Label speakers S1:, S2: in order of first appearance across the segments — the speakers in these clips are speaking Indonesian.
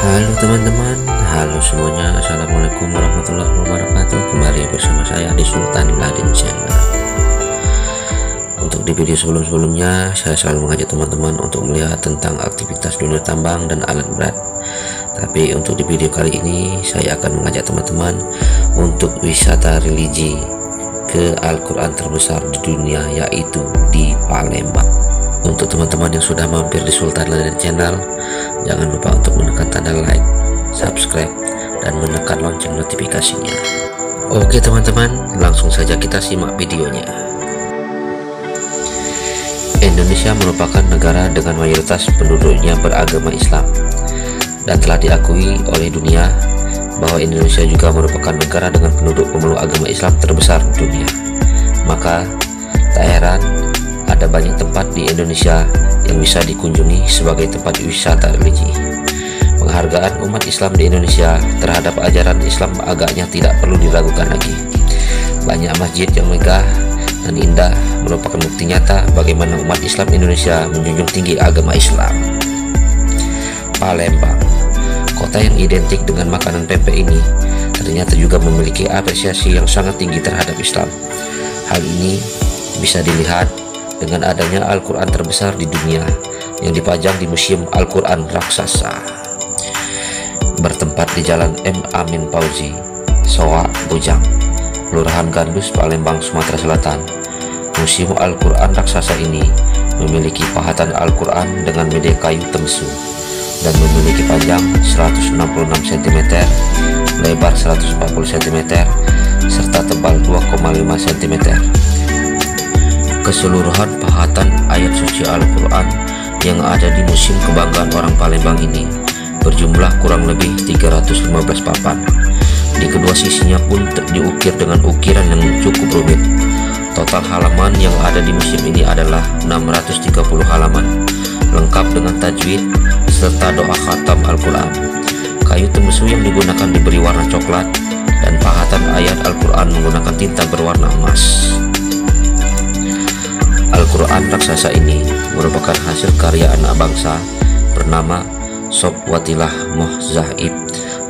S1: Halo teman-teman, halo semuanya, assalamualaikum warahmatullahi wabarakatuh. Kembali bersama saya di Sultan Ladin Channel. Untuk di video sebelum-sebelumnya, saya selalu mengajak teman-teman untuk melihat tentang aktivitas dunia tambang dan alat berat. Tapi untuk di video kali ini, saya akan mengajak teman-teman untuk wisata religi ke Al-Quran terbesar di dunia, yaitu di Palembang. Untuk teman-teman yang sudah mampir di Sultan Ladin Channel, jangan lupa untuk menekan tanda like, subscribe, dan menekan lonceng notifikasinya. Oke teman-teman, langsung saja kita simak videonya. Indonesia merupakan negara dengan mayoritas penduduknya beragama Islam, dan telah diakui oleh dunia bahwa Indonesia juga merupakan negara dengan penduduk pemeluk agama Islam terbesar di dunia. Maka tak heran ada banyak tempat di Indonesia yang bisa dikunjungi sebagai tempat wisata religi. Penghargaan umat Islam di Indonesia terhadap ajaran Islam agaknya tidak perlu diragukan lagi. Banyak masjid yang megah dan indah merupakan bukti nyata bagaimana umat Islam Indonesia menjunjung tinggi agama Islam. Palembang, kota yang identik dengan makanan pempek ini, ternyata juga memiliki apresiasi yang sangat tinggi terhadap Islam. Hal ini bisa dilihat dengan adanya Al-Quran terbesar di dunia yang dipajang di Museum Al-Quran Raksasa. Bertempat di Jalan M. Amin Fauzi, Soa, Bojang, Kelurahan Gandus, Palembang, Sumatera Selatan, Museum Al-Quran Raksasa ini memiliki pahatan Al-Quran dengan media kayu temsu dan memiliki panjang 166 cm, lebar 140 cm, serta tebal 2,5 cm. Keseluruhan pahatan ayat suci Al-Quran yang ada di Museum Kebanggaan Orang Palembang ini berjumlah kurang lebih 315 papan. Di kedua sisinya pun diukir dengan ukiran yang cukup rumit. Total halaman yang ada di museum ini adalah 630 halaman, lengkap dengan tajwid serta doa khatam Al-Quran. Kayu tembusu yang digunakan diberi warna coklat, dan pahatan ayat Al-Quran menggunakan tinta berwarna emas. Al-Quran Raksasa ini merupakan hasil karya anak bangsa bernama Sob Watilah Moh Zahib,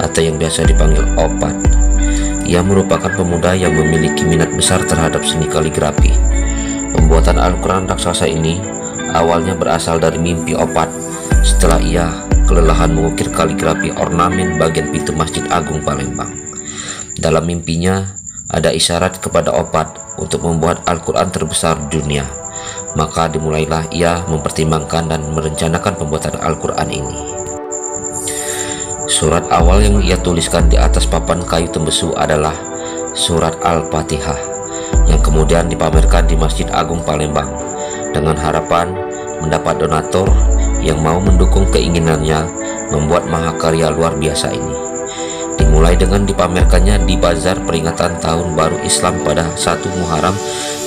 S1: atau yang biasa dipanggil Opat. Ia merupakan pemuda yang memiliki minat besar terhadap seni kaligrafi. Pembuatan Al-Quran Raksasa ini awalnya berasal dari mimpi Opat setelah ia kelelahan mengukir kaligrafi ornamen bagian pintu Masjid Agung Palembang. Dalam mimpinya ada isyarat kepada Opat untuk membuat Al-Quran terbesar di dunia. Maka dimulailah ia mempertimbangkan dan merencanakan pembuatan Al-Quran ini. Surat awal yang ia tuliskan di atas papan kayu tembusu adalah surat Al-Fatihah, yang kemudian dipamerkan di Masjid Agung Palembang dengan harapan mendapat donatur yang mau mendukung keinginannya membuat mahakarya luar biasa ini. Dimulai dengan dipamerkannya di bazar peringatan Tahun Baru Islam pada 1 Muharram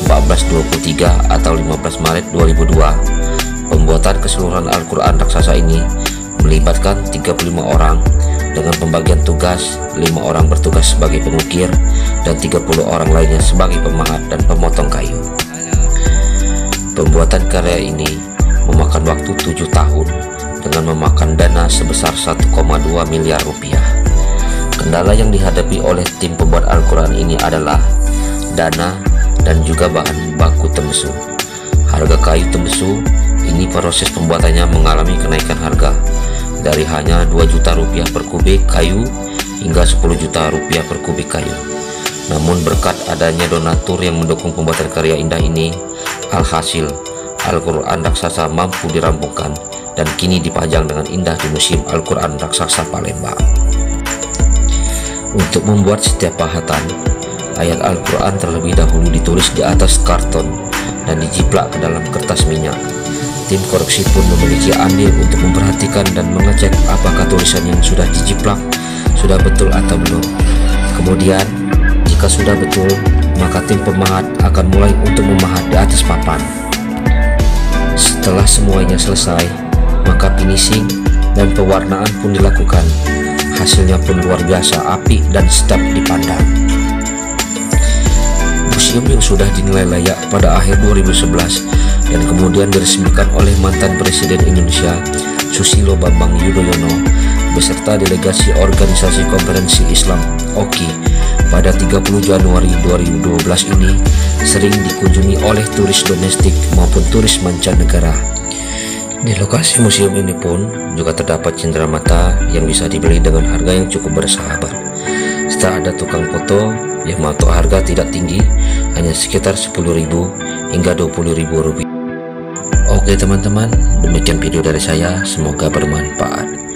S1: 1423 atau 15 Maret 2002. Pembuatan keseluruhan Al-Quran Raksasa ini melibatkan 35 orang dengan pembagian tugas, 5 orang bertugas sebagai pengukir dan 30 orang lainnya sebagai pemahat dan pemotong kayu. Pembuatan karya ini memakan waktu 7 tahun dengan memakan dana sebesar 1,2 miliar rupiah. Kendala yang dihadapi oleh tim pembuat Al-Quran ini adalah dana dan juga bahan baku tembusu. Harga kayu tembusu ini proses pembuatannya mengalami kenaikan harga dari hanya 2 juta rupiah per kubik kayu hingga 10 juta rupiah per kubik kayu. Namun berkat adanya donatur yang mendukung pembuatan karya indah ini, alhasil Al-Quran Raksasa mampu dirampungkan dan kini dipajang dengan indah di Museum Al-Quran Raksasa Palembang. Untuk membuat setiap pahatan, ayat Al-Quran terlebih dahulu ditulis di atas karton dan dijiplak ke dalam kertas minyak. Tim koreksi pun memiliki andil untuk memperhatikan dan mengecek apakah tulisan yang sudah dijiplak sudah betul atau belum. Kemudian, jika sudah betul, maka tim pemahat akan mulai untuk memahat di atas papan. Setelah semuanya selesai, maka finishing dan pewarnaan pun dilakukan. Hasilnya pun luar biasa apik dan sedap dipandang. Museum yang sudah dinilai layak pada akhir 2011 dan kemudian diresmikan oleh mantan Presiden Indonesia Susilo Bambang Yudhoyono beserta delegasi Organisasi Konferensi Islam (OKI) pada 30 Januari 2012 ini sering dikunjungi oleh turis domestik maupun turis mancanegara. Di lokasi museum ini pun juga terdapat cenderamata yang bisa dibeli dengan harga yang cukup bersahabat. Serta ada tukang foto yang mematok harga tidak tinggi, hanya sekitar 10.000 hingga 20.000 rupiah. Oke teman-teman, demikian video dari saya, semoga bermanfaat.